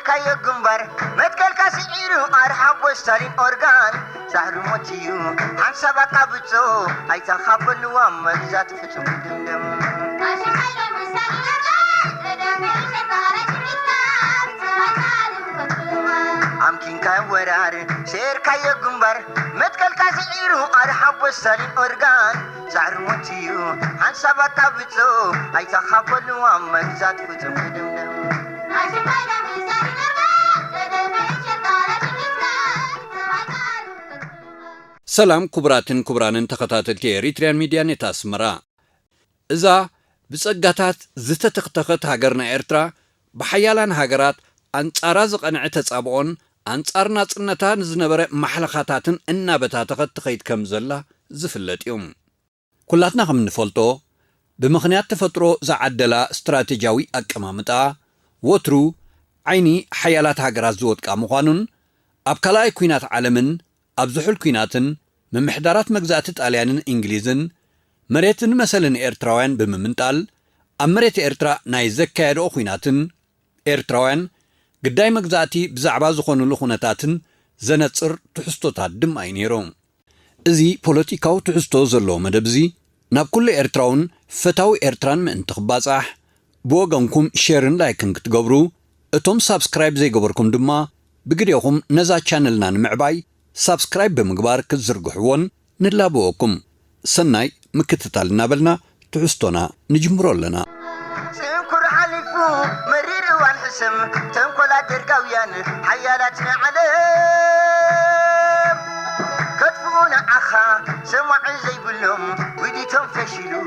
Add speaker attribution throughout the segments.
Speaker 1: سيركاي جنبر متكل كاسيرو أرحب وستالين أورغان سهل موتيو عن سبق أبتو أي تخبل وامك ذات فتم دمدم أمكن كاي ورار سيركاي جنبر متكل كاسيرو أرحب وستالين أورغان سهل موتيو عن سبق أبتو أي تخبل وامك ذات فتم دمدم
Speaker 2: ሰላም ኩብራንን ተኸታተልቲ ኤሪትሪያን ሚድያ ኔት አስመራ እዛ ብጸጋታት ዝተተኽተኸት ሃገርና ኤርትራ ብሓያላን ሃገራት አንጻራ ዝቐንዐ ተጻብኦን አንጻር ናጽነታን ዝነበረ ማሕለኻታትን እናበታተኸት ትኸይድ ከም ዘላ ዝፍለጥ እዮም ኩላትና ከም ንፈልጦ ብምኽንያት ተፈጥሮ ዝዓደላ ስትራቴጂያዊ አቀማምጣ ወትሩ ዓይኒ ሓያላት ሃገራት ዝወጥቃ ምዃኑን ኣብ ካልኣይ ኩናት ዓለምን ኣብ ዝሑል ኩናትን ምምሕዳራት መግዛእቲ ጣልያንን እንግሊዝን መሬትን መሰልን ኤርትራውያን ብምምንጣል ኣብ መሬት ኤርትራ ናይ ዘካየድኦ ኩናትን ኤርትራውያን ግዳይ መግዛእቲ ብዛዕባ ዝኾኑሉ ኩነታትን ዘነጽር ትሕዝቶታት ድማ እዩ ነይሮም እዚ ፖለቲካዊ ትሕዝቶ ዘለዎ መደብ እዚ ናብ ኩሉ ኤርትራውን ፈታዊ ኤርትራን ምእንቲ ክባጻሕ ብወገንኩም ሼርን ላይክን ክትገብሩ እቶም ሳብስክራይብ ዘይገበርኩም ድማ ብግዴኹም ነዛ ቻነልና ንምዕባይ ሳብስክራይብ ብምግባር ክትዝርግሕዎን ንላብወኩም ሰናይ ምክትታል እናበልና ትሕዝቶና ንጅምሮ ኣለና
Speaker 1: سنكر حلفو مرير والحسم تنكولا درقاويان حيالاتنا علم كتفونا أخا سمع زي بلهم ودي تنفشلو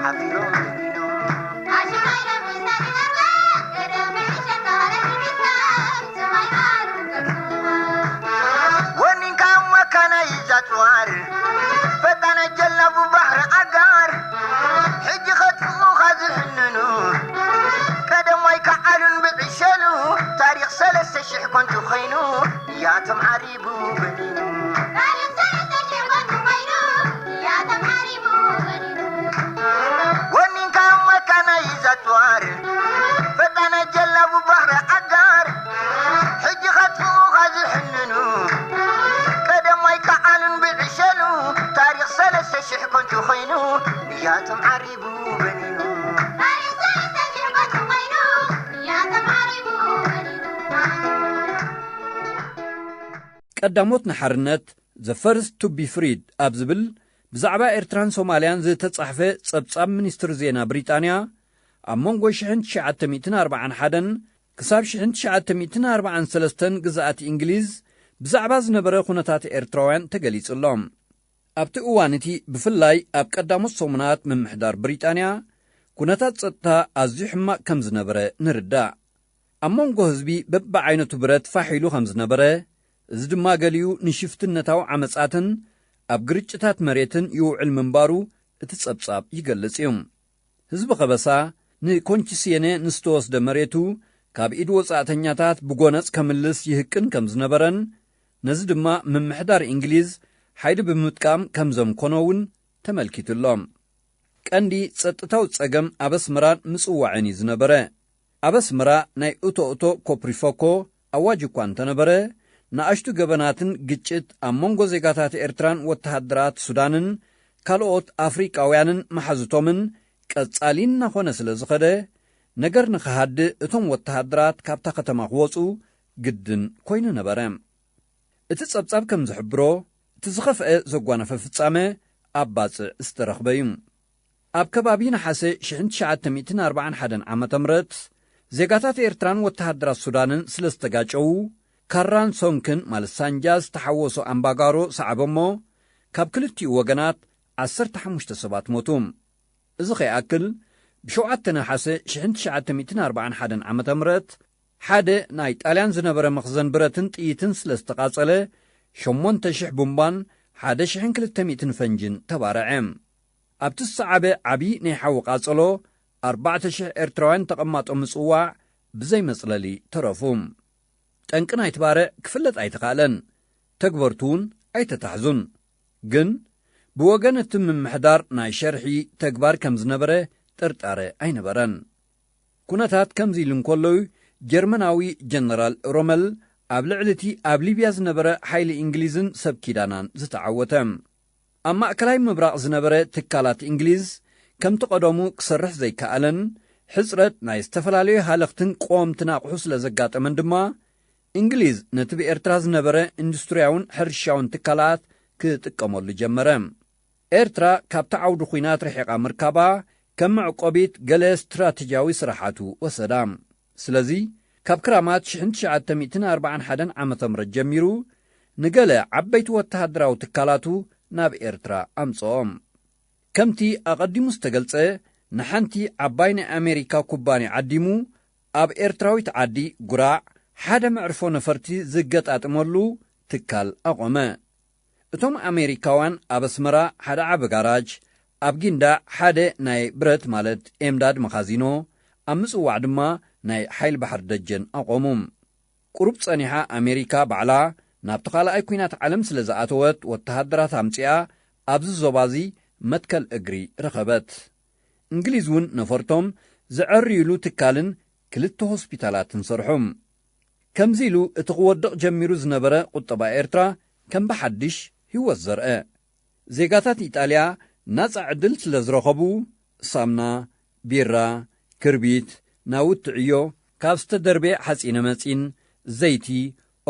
Speaker 1: حفيرون ونين كان وكان يزاتوار فتانا جلبو بحر أقار حجي خطفو خازحننو كدم ويكعلن بعشلو تاريخ سلسة شح كنتو خينو يا تم عريبو بنينو تاريخ سلسة شح كنتو خينو يا تم عريبو بنينو ونين كان وكان يزاتوار فتانا جلبو بحر أقار حجي خطفو خازحننو كدم ويكعلن بعشلو تاريخ سلسة شح كنتو خينو يا تم عريبو بنينو تاريخ سلسة شح كنتو خينو يا تم عريبو بنينو
Speaker 2: ቀዳሞት ንሓርነት the first to be freed ኣብ ዝብል ብዛዕባ ኤርትራን ሶማልያን ዝተጻሕፈ ጸብጻብ ሚኒስትር ዜና ብሪጣንያ ኣብ መንጎ 1941 ክሳብ 1943 ግዛኣት እንግሊዝ ብዛዕባ ዝነበረ ኩነታት ኤርትራውያን ተገሊጽሎም ኣብቲ እዋን እቲ ብፍላይ ኣብ ቀዳሞት ሰሙናት ምምሕዳር ብሪጣንያ ኩነታት ጸጥታ ኣዝዩ ሕማቕ ከም ዝነበረ ንርዳእ ኣብ መንጎ ህዝቢ በብዓይነቱ ብረት ፋሒሉ ከም ዝነበረ እዚ ድማ ገሊኡ ንሽፍትነታዊ ዓመጻትን ኣብ ግርጭታት መሬትን ይውዕል ምንባሩ እቲ ጸብጻብ ይገልጽ እዩ ህዝቢ ኸበሳ ንኮንቺስየነ ንዝተወስደ መሬቱ ካብ ኢድ ወጻእተኛታት ብጎነጽ ከምልስ ይህቅን ከም ዝነበረን ነዚ ድማ ምምሕዳር እንግሊዝ ሓይሊ ብምጥቃም ከም ዘምኮኖውን ተመልኪቱሎም ቀንዲ ጸጥታው ጸገም ኣብ ኣስመራን ምጽዋዕን እዩ ዝነበረ ኣብ ኣስመራ ናይ እቶ ኮፕሪፎኮ ኣዋጅ እኳ እንተነበረ ንኣሽቱ ገበናትን ግጭት ኣብ መንጎ ዜጋታት ኤርትራን ወተሃደራት ሱዳንን ካልኦት ኣፍሪቃውያንን መሓዝቶምን ቀጻሊን እናኾነ ስለ ዝኸደ ነገር ንኽሃድእ እቶም ወተሃደራት ካብታ ከተማ ክወፁ ግድን ኮይኑ ነበረ እቲ ጸብጻብ ከም ዝሕብሮ እቲ ዝኸፍአ ዘጓነፈ ፍጻመ ኣብ ባጽዕ ዝተረኽበ እዩ ኣብ ከባቢ ነሓሴ 1941 ዓ.ም ዜጋታት ኤርትራን ወተሃደራት ሱዳንን ስለ ዝተጋጨው ካራን ሶንክን ማለት ሳንጃ ዝተሓወሶ ኣምባጋሮ ሰዓበሞ ካብ ክልቲኡ ወገናት 15 ሰባት ሞቱ እዚ ኸይኣክል ብ7 ነሓሴ 1941 ዓ.ም ሓደ ናይ ጣልያን ዝነበረ መኽዘን ብረትን ጥይትን ስለ ዝተቓጸለ 8,000 ቡምባን 1,200 ፈንጅን ተባረዐ ኣብቲ ዝሰዓበ ዓብዪ ናይ ሓዊ ቃጸሎ 4,000 ኤርትራውያን ተቐማጦም ምጽዋዕ ብዘይ መጽለሊ ተረፉ ጠንቂ ናይቲ ባርዕ ክፍለጥ ኣይተኻእለን ተግበርቱ እውን ኣይተታሕዙን ግን ብወገን እቲ ምምሕዳር ናይ ሸርሒ ተግባር ከም ዝነበረ ጥርጣረ ኣይነበረን ኩነታት ከምዚ ኢሉ እንከለዩ ጀርመናዊ ጀነራል ሮመል ኣብ ልዕልቲ ኣብ ሊብያ ዝነበረ ሓይሊ እንግሊዝን ሰብ ኪዳናን ዝተዓወተ ኣብ ማእከላይ ምብራቕ ዝነበረ ትካላት እንግሊዝ ከምቲ ቀደሙ ክሰርሕ ዘይከኣለን ሕፅረት ናይ ዝተፈላለዩ ሃለኽትን ቆምትን ኣቑሑ ስለ ዘጋጠመን ድማ እንግሊዝ ነቲ ብኤርትራ ዝነበረ ኢንዱስትርያውን ሕርሻውን ትካላት ክጥቀመሉ ጀመረ። ኤርትራ ካብቲ ዓውዲ ኹናት ርሒቓ ምርካባ ከም ዕቆቢት ገለ ስትራቴጂያዊ ስራሓቱ ወሰዳ። ስለዚ ካብ ክራማት 1941 ዓመተ ምህረት ጀሚሩ ንገለ ዓበይቲ ወተሃደራዊ ትካላቱ ናብ ኤርትራ ኣምጽኦም። ከምቲ ኣቐዲሙ ዝተገልጸ ንሓንቲ ዓባይ ናይ ኣሜሪካ ኩባንያ ዓዲሙ ኣብ ኤርትራዊት ዓዲ ጉራዕ ሓደ መዕርፎ ነፈርቲ ዝገጣጥመሉ ትካል ኣቖመ። እቶም ኣሜሪካውያን ኣብ ኣስመራ ሓደ ዓበ ጋራጅ፣ ኣብ ጊንዳዕ ሓደ ናይ ብረት ማለት ኤምዳድ መኻዚኖ፣ ኣብ ምጽዋዕ ድማ ናይ ሓይል ባሕር ደጀን ኣቖሙ። ቁሩብ ጸኒሓ ኣሜሪካ ባዕላ ናብቲ ካልኣይ ኩናት ዓለም ስለ ዝኣተወት ወተሃደራት ኣምጺኣ ኣብዚ ዞባዚ መትከል እግሪ ረኸበት። እንግሊዝ እውን ነፈርቶም ዝዕርዩሉ ትካልን ክልተ ሆስፒታላትን ሰርሖም። ከምዚ ኢሉ እቲ ክወድቕ ጀሚሩ ዝነበረ ቁጠባ ኤርትራ ከም ብሓድሽ ህይወት ዘርአ። ዜጋታት ኢጣልያ ናጻ ዕድል ስለ ዝረኸቡ ሳምና፣ ቢራ፣ ክርቢት፣ ናውቲ ዕዮ፣ ካብ ዝተደርቤ ሓጺነ መጺን፣ ዘይቲ፣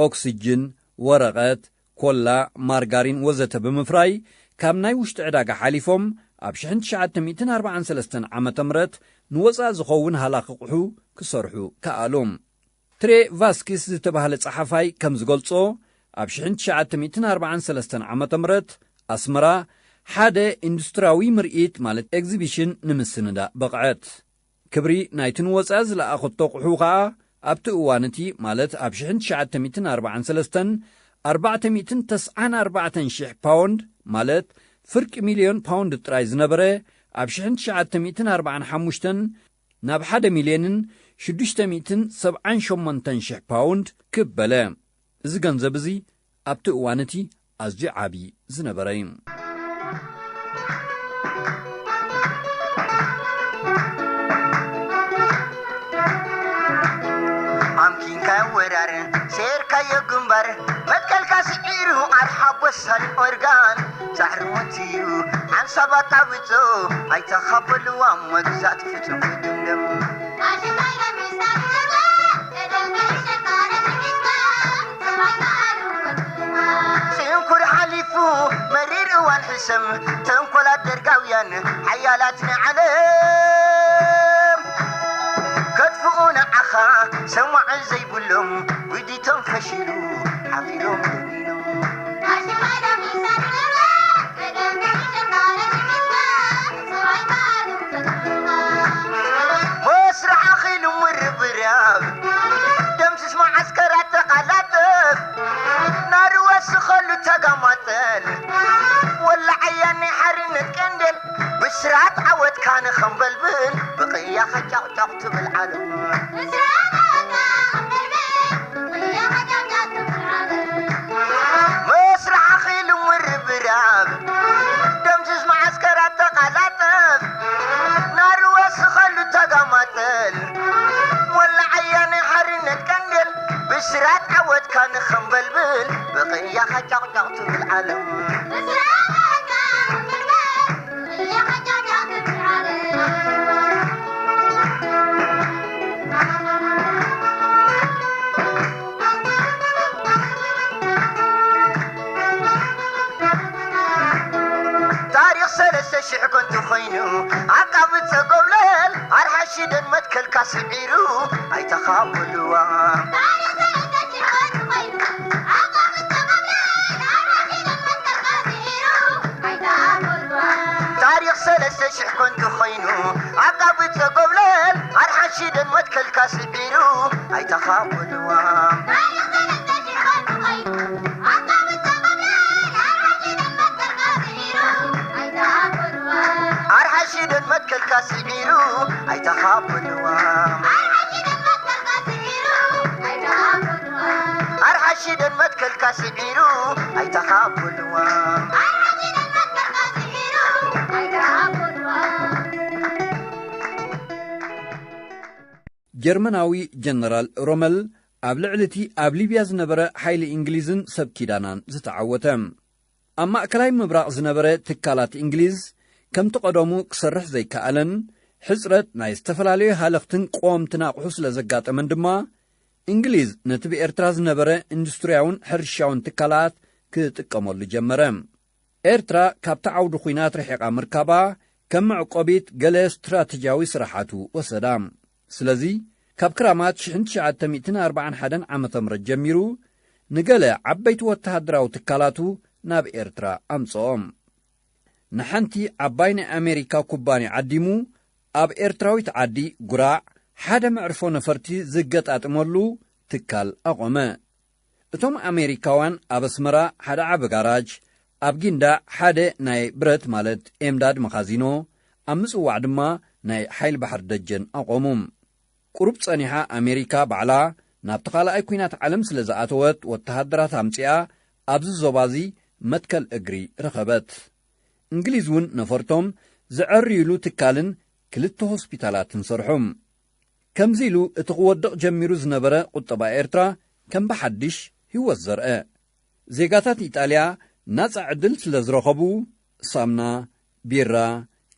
Speaker 2: ኦክሲጅን፣ ወረቐት፣ ኮላ፣ ማርጋሪን ወዘተ ብምፍራይ ካብ ናይ ውሽጢ ዕዳጋ ሓሊፎም ኣብ 1943 ዓመተ ምህረት ንወፃእ ዝኸውን ሃላኽቑሑ ክሰርሑ ከኣሎም። ትሬ ቫስኪስ ዝተባህለ ጸሓፋይ ከም ዝገልጾ ኣብ 1943 ዓመተ ምህረት ኣስመራ ሓደ ኢንዱስትርያዊ ምርኢት ማለት ኤግዚቢሽን ንምስንዳእ በቕዐት። ክብሪ ናይቲ ንወፃእ ዝለኣኸቶ ቑሑ ኸዓ ኣብቲ እዋንቲ ማለት ኣብ 1943 494,000 ፓውንድ ማለት ፍርቂ ሚልዮን ፓውንድ ጥራይ ዝነበረ ኣብ 1945 ናብ 1,678,000 ፓውንድ ክበለ። እዚ ገንዘብ እዚ ኣብቲ እዋንቲ ኣዝዩ ዓብዪ ዝነበረ እዩ።
Speaker 1: ኣምኪንካ ወራር ሴርካዮ ግንባር መትከልካ ስዒሩ ኣልሓቦሳል ኦርጋን ዛሕሪ ሞትዩ ሓንሳባት ኣብጾ ኣይተኻበልዋ መግዛት ፍጹም ድምደም ስንኩር ሓሊፉ መሪር እዋን ሕሰም ተንኰላት ደርጋውያን ሓያላት ንዓለም ከጥፍኡ ንዓኻ ሰማዕ ዘይብሎም ውዲቶም ፈሽሉ ሓፊሎም ደሚኖም መስራሕ ኣኺሉ ምርብራብ ደምስስ ማዓስከራት ተቓላጥፍ ናርወስኸሉ ተጋማጠል ወላዓያኒ ሓርነት ቀንደል ብስራት ዓወትካ ንኸንበልብል ብቕያኸ ጫቕጫቕ ትብል ዓለም መስራሕ ኣኺሉ ምርብራብ ደምስስ ማዓስከራት ተቓላጥፍ ናርወስኸሉ ተጋማጠል ወላዓያኒ ሓርነት ቀንደል ብስራት ዓወትካ ንኸንበልብል ብቕያኸ ጫቕጫቕ ትብል ዓለም ታሪኽ 3,000 ኮንቱ ኾይኑ ዓቃብት ዘጐብለል ኣርሓሽደን መትከልካ ስዒሩ ኣይተኻበልዋ ታሪኽ 3,000 ኮንቱ ኾይኑ ዓቃብት ዘጐብለል ኣርሓሽደን መትከልካ ስዒሩ ኣይተኻበልዋ ኣርሓሽደን መትከልካ ስዒሩ ኣይተኻበልዋ ኣርሓሽደን መትከልካ ስዒሩ ኣይተኻበልዋ
Speaker 2: ጀርመናዊ ጀነራል ሮመል ኣብ ልዕልቲ ኣብ ሊብያ ዝነበረ ሓይሊ እንግሊዝን ሰብ ኪዳናን ዝተዓወተ ኣብ ማእከላይ ምብራቕ ዝነበረ ትካላት እንግሊዝ ከም ተቐደሙ ክሰርሕ ዘይከኣለን ሕፅረት ናይ ዝተፈላለዩ ሃለኽትን ቆምትን ኣቑሑ ስለ ዘጋጠመን ድማ እንግሊዝ ነቲ ብኤርትራ ዝነበረ ኢንዱስትርያውን ሕርሻውን ትካላት ክጥቀመሉ ጀመረ። ኤርትራ ካብቲ ዓውዲ ኹናት ርሒቓ ምርካባ ከም መዕቆቢት ገለ ስትራቴጂያዊ ስራሓቱ ወሰዳ። ስለዚ ካብ ክራማት 1941 ዓመተ ምህረት ጀሚሩ ንገለ ዓበይቲ ወተሃደራዊ ትካላቱ ናብ ኤርትራ ኣምጽኦም። ንሓንቲ ዓባይ ናይ ኣሜሪካ ኩባንያ ዓዲሙ ኣብ ኤርትራዊት ዓዲ ጉራዕ ሓደ መዕርፎ ነፈርቲ ዝገጣጥመሉ ትካል ኣቖመ። እቶም ኣሜሪካውያን ኣብ ኣስመራ ሓደ ዓቢ ጋራጅ፣ ኣብ ጊንዳዕ ሓደ ናይ ብረት ማለት ኤምዳድ መኻዚኖ፣ ኣብ ምጽዋዕ ድማ ናይ ሓይል ባሕር ደጀን ኣቖሙ። ቁሩብ ጸኒሓ ኣሜሪካ ባዕላ ናብቲ ካልኣይ ኩናት ዓለም ስለ ዝኣተወት ወተሃደራት ኣምጺኣ ኣብዚ ዞባዚ መትከል እግሪ ረኸበት። እንግሊዝ እውን ነፈርቶም ዝዕርዩሉ ትካልን ክልተ ሆስፒታላትን ሰርሖም። ከምዚ ኢሉ እቲ ክወድቕ ጀሚሩ ዝነበረ ቁጠባ ኤርትራ ከም ብሓድሽ ህይወት ዘርአ። ዜጋታት ኢጣልያ ናጻ ዕድል ስለ ዝረኸቡ ሳምና፣ ቢራ፣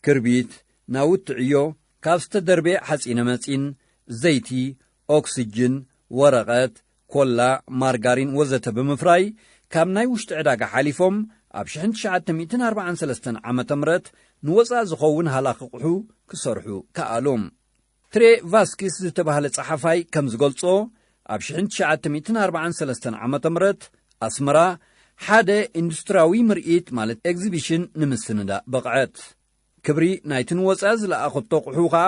Speaker 2: ክርቢት፣ ናውቲ ዕዮ፣ ካብ ዝተደርቤ ሓጺነ መጺን፣ ዘይቲ፣ ኦክሲጅን፣ ወረቐት፣ ኮላ፣ ማርጋሪን ወዘተ ብምፍራይ ካብ ናይ ውሽጢ ዕዳጋ ሓሊፎም ኣብ 1943 ዓመተ ምህረት ንወፃእ ዝኸውን ሃላኽቕሑ ክሰርሑ ከኣሎም። ትሬ ቫስኪስ ዝተባህለ ጸሓፋይ ከም ዝገልጾ ኣብ 1943 ዓመተ ምህረት ኣስመራ ሓደ ኢንዱስትራዊ ምርኢት ማለት ኤግዚቢሽን ንምስንዳእ በቕዐት። ክብሪ ናይቲ ንወፃእ ዝለኣኸቶ ቕሑ ኸዓ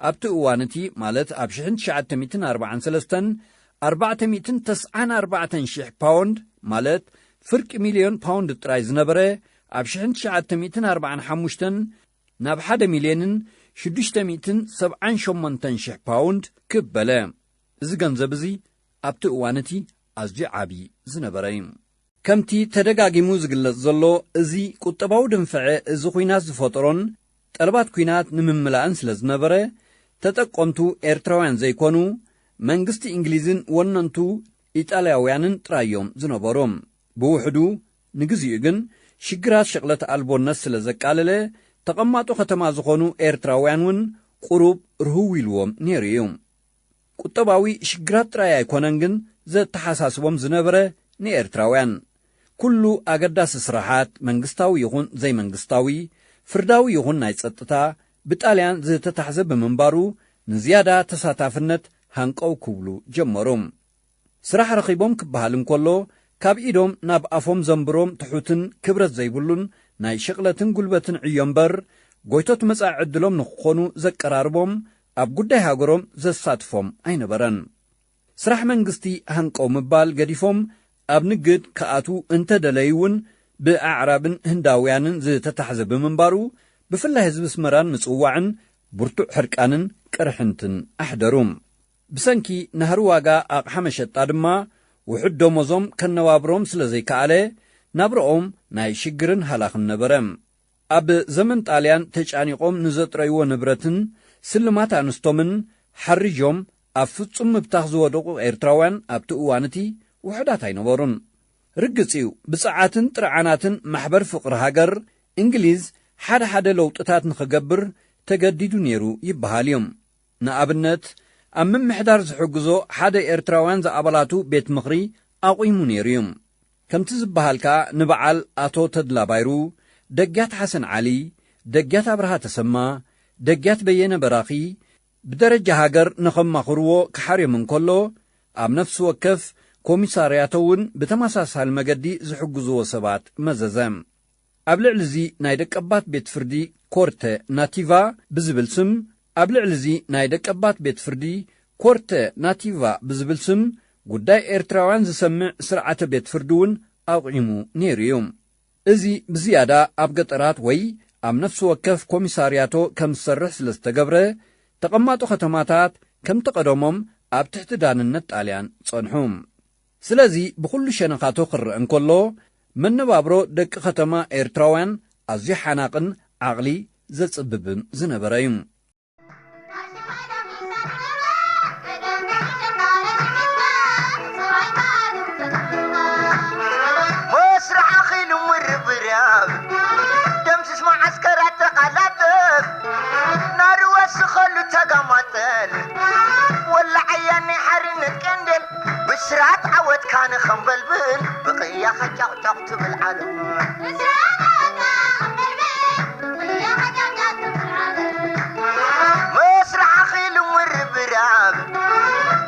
Speaker 2: ኣብቲ እዋንቲ ማለት ኣብ 1943 494,000 ፓውንድ ማለት ፍርቂ ሚልዮን ፓውንድ ጥራይ ዝነበረ ኣብ 1945 ናብ 1,678,000 ፓውንድ ክበለ። እዚ ገንዘብ እዚ ኣብቲ እዋንቲ ኣዝዩ ዓብዪ ዝነበረ እዩ። ከምቲ ተደጋጊሙ ዝግለጽ ዘሎ እዚ ቁጠባዊ ድንፍዐ እዚ ኹናት ዝፈጠሮን ጠለባት ኲናት ንምምላእን ስለ ዝነበረ ተጠቆምቱ ኤርትራውያን ዘይኮኑ መንግስቲ እንግሊዝን ወነንቱ ኢጣልያውያንን ጥራዮም ዝነበሮም። ብውሕዱ ንግዚኡ ግን ሽግራት ሸቕለት ኣልቦነት ስለ ዘቃለለ ተቐማጦ ከተማ ዝኾኑ ኤርትራውያን እውን ቁሩብ ርህው ኢልዎም ነይሩ እዩ። ቁጠባዊ ሽግራት ጥራይ ኣይኮነን ግን ዘተሓሳስቦም ዝነበረ ንኤርትራውያን ኩሉ ኣገዳሲ ስራሓት መንግስታዊ ይኹን ዘይመንግስታዊ፣ ፍርዳዊ ይኹን ናይ ጸጥታ ብጣልያን ዝተታሕዘ ብምንባሩ ንዝያዳ ተሳታፍነት ሃንቀው ክብሉ ጀመሮም። ስራሕ ረኺቦም ክበሃል እንከሎ ካብ ኢዶም ናብ ኣፎም ዘንብሮም ትሑትን ክብረት ዘይብሉን ናይ ሸቕለትን ጉልበትን ዕዮ እምበር ጐይቶት መጻኢ ዕድሎም ንክኾኑ ዘቀራርቦም ኣብ ጉዳይ ሃገሮም ዘሳትፎም ኣይነበረን። ስራሕ መንግስቲ ሃንቀው ምባል ገዲፎም ኣብ ንግድ ከኣቱ እንተደለይውን ብኣዕራብን ህንዳውያንን ዝተታሕዘ ብምንባሩ ብፍላይ ህዝቢ ስመራን ምጽዋዕን ብርቱዕ ሕርቃንን ቅርሕንትን ኣሕደሩም። ብሰንኪ ናህሪ ዋጋ ኣቕሓ መሸጣ ድማ ውሑድ ደመዞም ከነባብሮም ስለ ዘይከኣለ ናብረኦም ናይ ሽግርን ሃላኽን ነበረ። ኣብ ዘመን ጣልያን ተጫኒቖም ንዘጥረይዎ ንብረትን ስልማት ኣንስቶምን ሓርጆም ኣብ ፍጹም ምብታኽ ዝወደቑ ኤርትራውያን ኣብቲ እዋንቲ ውሕዳት ኣይነበሩን። ርግጽ እዩ ብፅዓትን ጥርዓናትን ማሕበር ፍቕሪ ሃገር እንግሊዝ ሓደ ለውጥታት ንኽገብር ተገዲዱ ነይሩ ይበሃል እዮም። ንኣብነት ኣብ ምምሕዳር ዝሕግዞ ሓደ ኤርትራውያን ዝኣባላቱ ቤት ምኽሪ ኣቑሙ ነይሩ እዩ። ከምቲ ዝበሃልካ ንበዓል ኣቶ ተድላ ባይሩ፣ ደጊያት ሓሰን ዓሊ፣ ደጊያት ኣብርሃ ተሰማ፣ ደጊያት በየነ በራኺ ብደረጃ ሃገር ንኸማኽርዎ ክሓርዮም እንከሎ ኣብ ነፍሲ ወከፍ ኮሚሳርያቶ እውን ብተመሳሳሊ መገዲ ዝሕግዝዎ ሰባት መዘዘ። ኣብ ልዕሊ እዚ ናይ ደቀባት ቤት ፍርዲ ኮርተ ናቲቫ ብዝብል ስም ኣብ ልዕሊ እዚ ናይ ደቀባት ቤት ፍርዲ ኮርተ ናቲቫ ብዝብል ስም ጉዳይ ኤርትራውያን ዝሰምዕ ስርዓተ ቤት ፍርዲ እውን ኣቑሙ ነይሩ እዩ። እዚ ብዝያዳ ኣብ ገጠራት ወይ ኣብ ነፍሲ ወከፍ ኮሚሳርያቶ ከም ዝሰርሕ ስለ ዝተገብረ ተቐማጦ ከተማታት ከም ተቐደሞም ኣብ ትሕቲ ዳንነት ጣልያን ጸንሑ። ስለዚ ብኹሉ ሸነኻቶ ክርአ እንከሎ መነባብሮ ደቂ ከተማ ኤርትራውያን ኣዝዩ ሓናቕን ዓቕሊ ዘጽብብን ዝነበረ እዩ።
Speaker 1: بل بقيا خجعت بالعالم مسرح خيل مربراب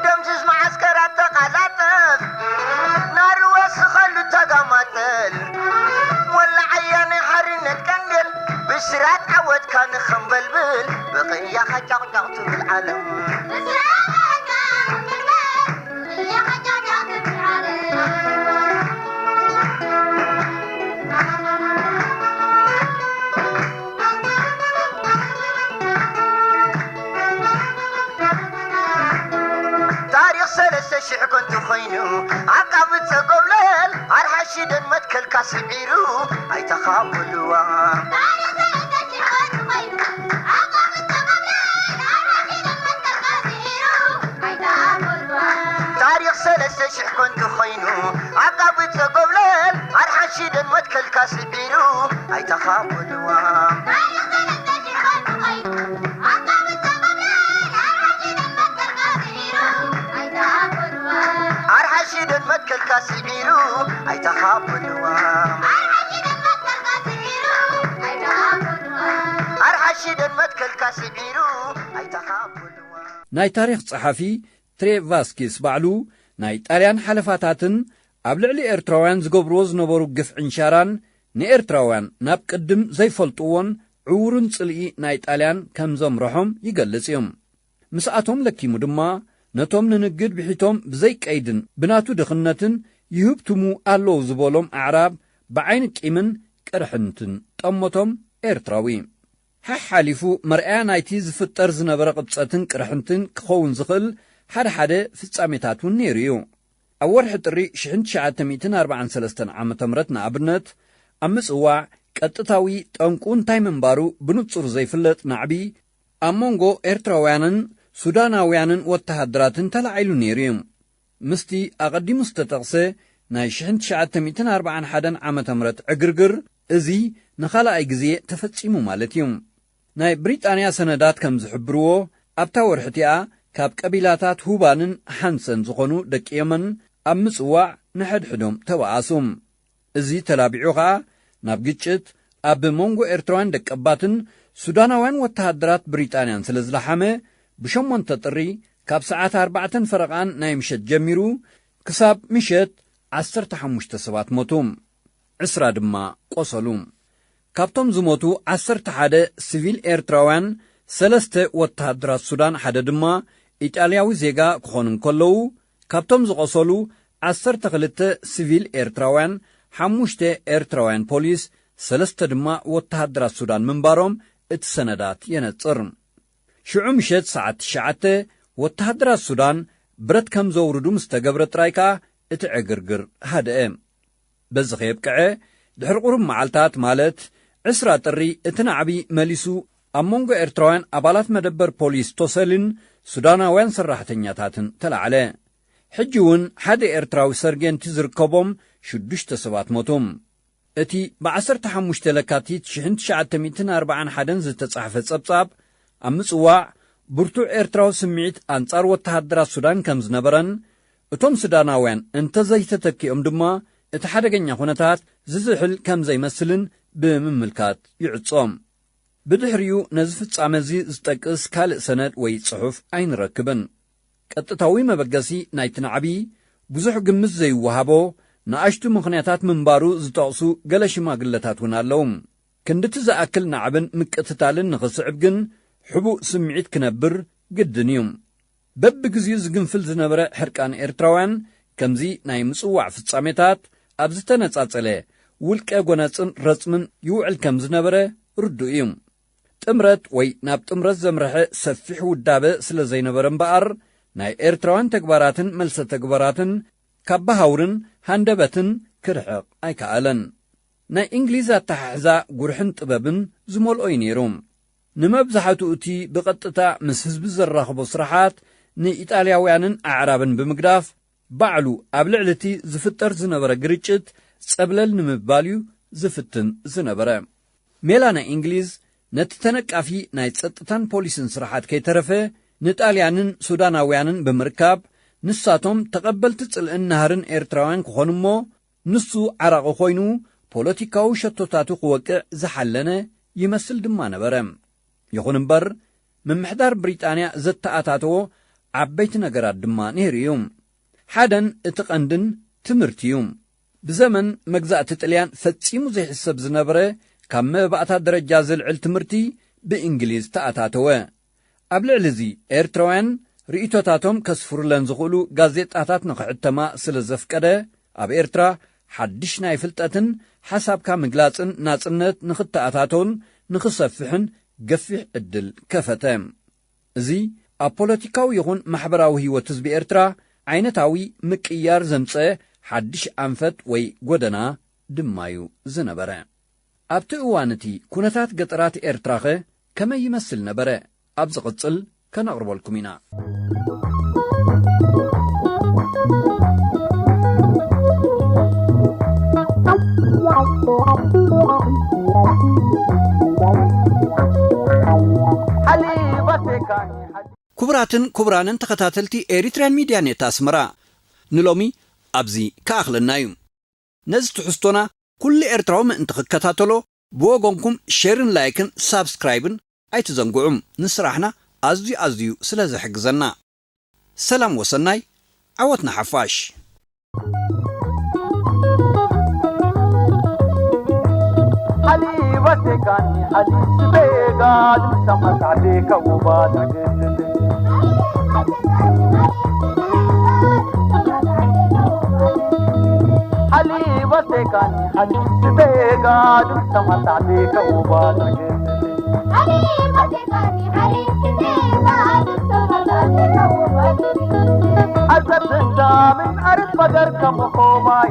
Speaker 1: دمجز معسكرات تقالاتف نار وسخل تقاماتل ولا عيان حرنت كندل بسرات عود كان خنبلبل بقيا خجعت بالعالم شح كنت خينو عقبت قبلل عرحشد المتكل كاسعيرو اي تخابلوا تاريخ سلسة شح كنت خينو عقبت قبلل عرحشد المتكل كاسعيرو اي تخابلوا أرحشد المتكل كاسعيرو أي تخابلوا أرحشد المتكل كاسعيرو أي تخابلوا
Speaker 2: ناي تاريخ صحفي تري فاسكيس بعلو ناي طاليان حلفاتاتن أبلعلي إرتراوان زقبروز نبرو قف عنشاران نإرتراوان ناب قدم زي فلطوون عورن صلئي ناي طاليان كم زمرحهم يقلسيهم مساعتهم لكي مدما نتوم ننقد بحيتهم بزيك أيدن بناتو دخنتن يهبتمو ألو زبولهم أعراب بعينك إمن كرحنتن تأمتهم إرتراوي حالفو مرأة نايتيز في الطرز نبرق بساتن كرحنتن كخون زخل حد في الساميتاتون نيريو أول حتري شحنت شعاتميتن 43 عام تمرتنا أبنت أمس أواع كتتاوي تنكون تايمن بارو بنتصر زي فلت نعبي أمونغو إرتراوانن سوداناويانن واتحادراتن تلعيلو نيريوم مستي أقدي مستتغسي ناي شحنت شعاتميتن 41 عام تمرت عقرقر ازي نخالا اي قزي تفتسيمو مالتيوم ناي بريطانيا سندات كم زحبروو ابتا ورحتيا كاب قبيلاتات هوبانن حنسن زخونو دك يمن أمس واع نحد حدوم تواسوم ازي تلابعوغا نابقيتشت أب مونغو إرتروان دك أباتن سوداناوان واتحادرات بريطانيان سلزلحامي بشمون تطري كاب ساعات 4 فرقان نايمشت جميرو كساب مشت 15 سبات موتوم عسرا دما قصلوم كابتم زموتو 11 سيفيل إرتراوان 3 واتحادرات سودان حدا دما إيطالياوي زيغا كخونن كلو كابتم زقصلو 12 سيفيل إرتراوان 5 إرتراوان بوليس 3 دما واتحادرات سودان منباروم اتسندات ينصرم شعو مشت ساعة شعته واتحادرات السودان برد كم زوردو مستقبرت رايكا اتعقرقر هادا بزخيب كعي دحر قرب معالتات مالت عسرا تري اتنعبي مليسو أمونغو إرتروان أبالات مدبر بوليس توسلين سوداناوان سراحتنياتاتن تلعالي حجيون حد إرتراو سرگين تزركبهم شدوش سبات موتوم اتي بعسر تحموش تلكاتيت شحنت شعاتميتن 41 زتتصحفت صبصاب أمس واع برتو إرتراو سمعت أنصار واتحادرات السودان كم زنبرن اتوم سوداناوان انت زي تتكي دما اتحادقنيا خونتات ززحل كم زي مسلن بمملكات يعصوم بدحريو نزفت عمزي زتقس كالق سند وي صحف اين ركبن قطتاوي مبقسي نايتنعبي بزح قمز زي وهابو ناشتو مخنياتات منبارو زتقسو قلش ما قلتات ونالوم كندت زاكل نعبن مكتتالن نخصعبقن حبو سمعيت كنبر قدنيوم بب قزيو زقنفل زنبرا حركان إرتراوان كمزي نايم صواع في الصامتات أبزتنا تاتسلي ولك أغوناتن رسمن يوعل كمزنبرا ردو إيوم تمرت وي ناب تمرت زمرح سفح ودابة سلا زينبرن بقر ناي إرتراوان تكباراتن ملسة تكباراتن كابهاورن هاندبتن كرحق أي كالن ناي إنجليزات تحزا قرحن طبابن زمول أينيروم نمبزحاتو أتي بقطتا مس حزب الزراخبو صراحات نإيطالياويانن أعرابن بمقداف بعلو أبلعلتي زفتر زنبرا قريتشت سأبلل نمباليو زفتن زنبرا ميلانا إنجليز نتتنك أفي نايت ستتان بوليسن صراحات كي ترفه نتاليانن سوداناويانن بمركاب ንሳቶም ተቐበልቲ ጽልእን ናህርን ኤርትራውያን ክኾኑ እሞ ንሱ ዓራቂ ኮይኑ ፖለቲካዊ ሸቶታቱ ክወቅዕ ዝሓለነ ይመስል ድማ ነበረ። ይኹን እምበር ምምሕዳር ብሪጣንያ ዘተኣታተዎ ዓበይቲ ነገራት ድማ ነይሩ እዩ። ሓደን እቲ ቀንድን ትምህርቲ እዩ። ብዘመን መግዛእቲ ጥልያን ፈጺሙ ዘይሕሰብ ዝነበረ ካብ መባእታት ደረጃ ዝልዕል ትምህርቲ ብእንግሊዝ ተኣታተወ። ኣብ ልዕሊ እዚ ኤርትራውያን ርእቶታቶም ከስፍሩለን ዝኽእሉ ጋዜጣታት ንኽዕተማ ስለ ዘፍቀደ ኣብ ኤርትራ ሓድሽ ናይ ፍልጠትን ሓሳብካ ምግላጽን ናጽነት ንኽተኣታተውን ንኽሰፍሕን ገፊሕ ዕድል ከፈተ። እዚ ኣብ ፖለቲካዊ ይኹን ማሕበራዊ ህይወት ህዝቢ ኤርትራ ዓይነታዊ ምቅያር ዘምፀ ሓድሽ ኣንፈት ወይ ጎደና ድማ እዩ ዝነበረ። ኣብቲ እዋን እቲ ኩነታት ገጠራት ኤርትራኸ ከመይ ይመስል ነበረ? ኣብ ዝቕጽል ከነቕርበልኩም ኢና። ክቡራትን ክቡራንን ተኸታተልቲ ኤሪትርያን ሚድያ ኔት ኣስመራ ንሎሚ ኣብዚ ከኣኽለና እዩ። ነዚ ትሕዝቶና ኩሉ ኤርትራዊ ምእንቲ ክከታተሎ ብወገንኩም ሼርን ላይክን ሳብስክራይብን ኣይትዘንጉዑም። ንስራሕና ኣዝዩ ስለ ዝሕግዘና። ሰላም ወሰናይ ዓወትና ሓፋሽ
Speaker 3: حليبتكني حليب سبيقاد سمك عليك وباتك حليبتكني حليب سبيقاد سمك عليك وباتك حليبتكني حليب سبيقاد سمك عليك وباتك أزد من أرض فجر كمخوما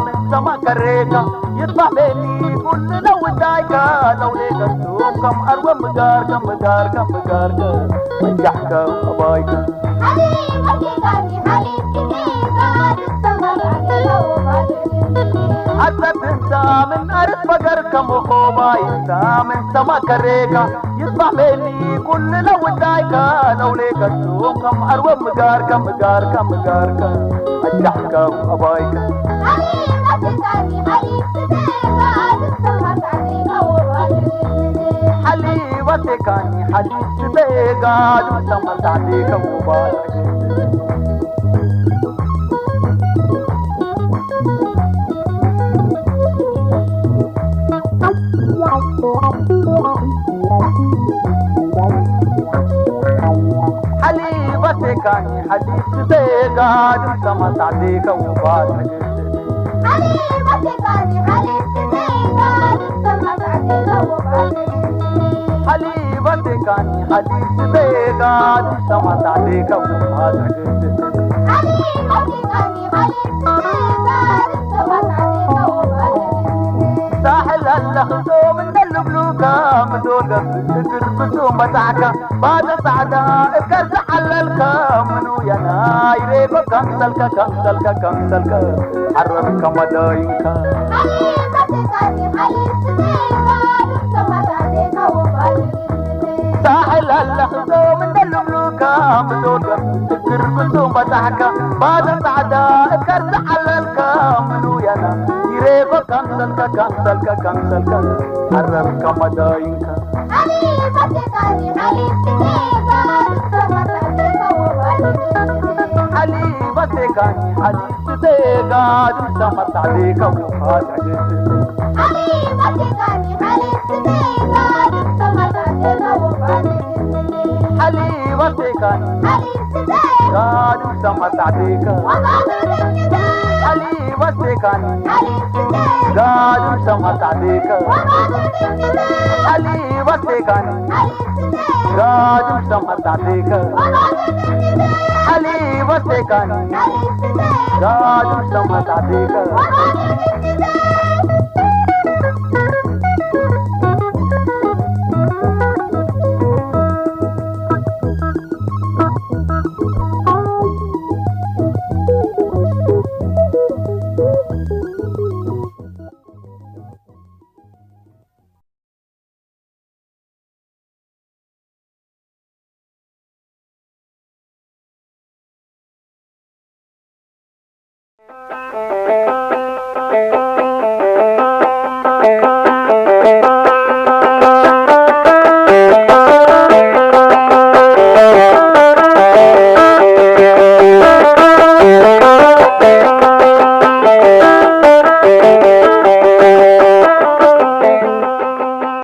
Speaker 3: من سمك الريكا يطلع مني كل لو دايكا لو ليك السوق كم أروى مجار كم مجار كم مجار مجحكا وأبايكا حليبتكني حليب سبيقاد سمك عليك وباتك أزد من أرض فجر كمخوما من سمك الريكا يطلع مني كل لو دايكا لو ليك السوق كم أروى مجار كم مجار كم مجار مجحكا وأبايكا حليبتكني حليب سبيقاد سمك عليك وباتك حليبتكني حليب سبيقاد سمك عليك وباتك حليبتكني حليب سبيقاد سمك عليك وباتك حليبتكني حليب سبيقاد سمك عليك وباتك حليبتكني حليب سبيقاد سمك عليك وباتك حليبتكني حليب سبيقاد سمك عليك وباتك ساحل اللخزو من البلوكا مدول فكر بسوم بتاعك بعد سعدها اكرز حللك منو يا نايريكو كمسلك كمسلك كمسلك حرمك مداينك حليبتكني حليب سبيقاد سمك عليك وباتك ساحل اللخزو من البلوكا مدول فكر بسوم بتاعك بعد سعدها اكرز حللك منو يا نايريكو كمسلك كمسلك كمسلك حرمك مداينك حليبتكني حليب سبيقاد سمك عليك وباتك حليبتكني حليب سبيقاد سمك عليك وباتك حليبتكني حليب سبيقاد سمك عليك وباتك حليبتكني حليب سبيقاد سمك عليك وباتك حليبتكني حليب سبيقاد سمك عليك حليبتكني حليب سمك عليك حليبتكني سمك عليك